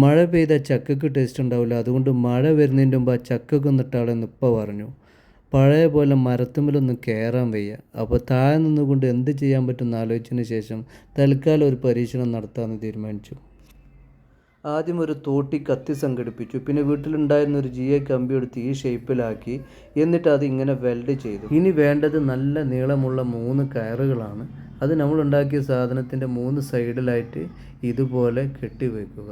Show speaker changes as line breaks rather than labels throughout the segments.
മഴ പെയ്താൽ ചക്കയ്ക്ക് ടേസ്റ്റ് ഉണ്ടാവില്ല, അതുകൊണ്ട് മഴ വരുന്നതിൻ്റെ മുമ്പ് ആ ചക്കയ്ക്ക് ഒന്നിട്ടാളെന്ന് ഉപ്പ പറഞ്ഞു. പഴയ പോലെ മരത്തുമ്മലൊന്നും കയറാൻ വയ്യ. അപ്പോൾ താഴെ നിന്നുകൊണ്ട് എന്ത് ചെയ്യാൻ പറ്റുമെന്ന് ആലോചിച്ചതിന് ശേഷം തൽക്കാലം ഒരു പരീക്ഷണം നടത്താമെന്ന് തീരുമാനിച്ചു. ആദ്യം ഒരു തോട്ടി കത്തി സംഘടിപ്പിച്ചു. പിന്നെ വീട്ടിലുണ്ടായിരുന്ന ഒരു GI കമ്പി എടുത്ത് ഈ ഷേപ്പിലാക്കി. എന്നിട്ട് അത് ഇങ്ങനെ വെൽഡ് ചെയ്തു. ഇനി വേണ്ടത് നല്ല നീളമുള്ള 3 കയറുകളാണ്. അത് നമ്മളുണ്ടാക്കിയ സാധനത്തിൻ്റെ 3 സൈഡിലായിട്ട് ഇതുപോലെ കെട്ടിവെക്കുക.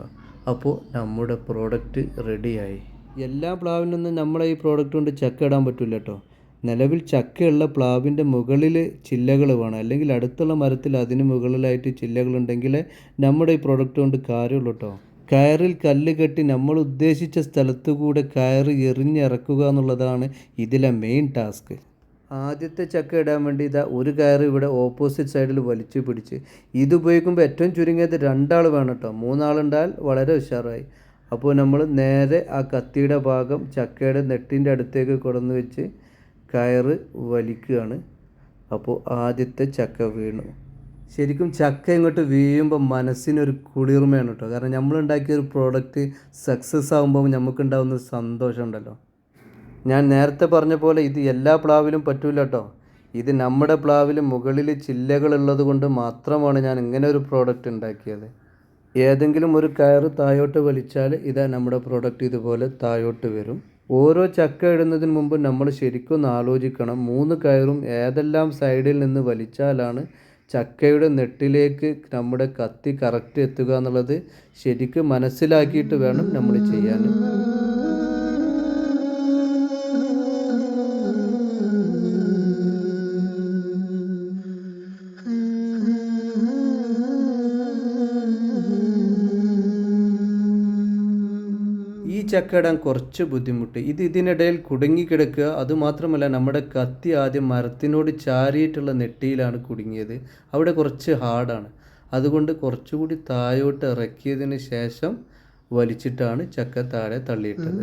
അപ്പോൾ നമ്മുടെ പ്രോഡക്റ്റ് റെഡിയായി. എല്ലാ പ്ലാവിനൊന്നും നമ്മളെ ഈ പ്രോഡക്റ്റ് കൊണ്ട് ചക്ക ഇടാൻ പറ്റില്ല കേട്ടോ. നിലവിൽ ചക്കയുള്ള പ്ലാവിൻ്റെ മുകളിൽ ചില്ലകൾ വേണം, അല്ലെങ്കിൽ അടുത്തുള്ള മരത്തിൽ അതിന് മുകളിലായിട്ട് ചില്ലകളുണ്ടെങ്കിലേ നമ്മുടെ ഈ പ്രോഡക്റ്റ് കൊണ്ട് കാര്യമുള്ളൂ കേട്ടോ. കയറിൽ കല്ല് കെട്ടി നമ്മൾ ഉദ്ദേശിച്ച സ്ഥലത്തു കൂടെ കയറ് എറിഞ്ഞിറക്കുക എന്നുള്ളതാണ് ഇതിലെ മെയിൻ ടാസ്ക്. ആദ്യത്തെ ചക്ക ഇടാൻ വേണ്ടി ഇതാ ഒരു കയറ് ഇവിടെ ഓപ്പോസിറ്റ് സൈഡിൽ വലിച്ചു പിടിച്ച്. ഇത് ഉപയോഗിക്കുമ്പോൾ ഏറ്റവും ചുരുങ്ങിയത് 2 ആൾ വേണം കേട്ടോ. 3 ആളുണ്ടായാൽ വളരെ ഉഷാറായി. അപ്പോൾ നമ്മൾ നേരെ ആ കത്തിയുടെ ഭാഗം ചക്കയുടെ നെട്ടിൻ്റെ അടുത്തേക്ക് കൊണ്ടുവന്ന് വെച്ച് കയറ് വലിക്കുകയാണ്. അപ്പോൾ ആദ്യത്തെ ചക്ക വീണു. ശരിക്കും ചക്ക ഇങ്ങോട്ട് വീഴുമ്പോൾ മനസ്സിനൊരു കുളിർമയാണ് കേട്ടോ. കാരണം നമ്മളുണ്ടാക്കിയൊരു പ്രോഡക്റ്റ് സക്സസ് ആകുമ്പോൾ നമുക്കുണ്ടാകുന്ന സന്തോഷം ഉണ്ടല്ലോ. ഞാൻ നേരത്തെ പറഞ്ഞ പോലെ ഇത് എല്ലാ പ്ലാവിലും പറ്റില്ല കേട്ടോ. ഇത് നമ്മുടെ പ്ലാവിൽ മുകളിൽ ചില്ലകളുള്ളത് കൊണ്ട് മാത്രമാണ് ഞാൻ ഇങ്ങനെ ഒരു പ്രോഡക്റ്റ് ഉണ്ടാക്കിയത്. ഏതെങ്കിലും ഒരു കയറ് താഴോട്ട് വലിച്ചാൽ ഇതാ നമ്മുടെ പ്രോഡക്റ്റ് ഇതുപോലെ താഴോട്ട് വരും. ഓരോ ചക്ക ഇടുന്നതിന് മുമ്പ് നമ്മൾ ശരിക്കും ആലോചിക്കണം 3 കയറും ഏതെല്ലാം സൈഡിൽ നിന്ന് വലിച്ചാലാണ് ചക്കയുടെ നെട്ടിലേക്ക് നമ്മുടെ കത്തി കറക്റ്റ് എത്തുക എന്നുള്ളത് ശരിക്കും മനസ്സിലാക്കിയിട്ട് വേണം നമ്മൾ ചെയ്യാൻ. ഈ ചക്ക ഇടാൻ കുറച്ച് ബുദ്ധിമുട്ട്. ഇതിനിടയിൽ കുടുങ്ങിക്കിടക്കുക. അതുമാത്രമല്ല നമ്മുടെ കത്തി ആദ്യം മരത്തിനോട് ചാരിയിട്ടുള്ള നെട്ടിയിലാണ് കുടുങ്ങിയത്. അവിടെ കുറച്ച് ഹാർഡാണ്. അതുകൊണ്ട് കുറച്ചുകൂടി താഴോട്ട് ഇറക്കിയതിന് ശേഷം വലിച്ചിട്ടാണ് ചക്ക താഴെ തള്ളിയിട്ടത്.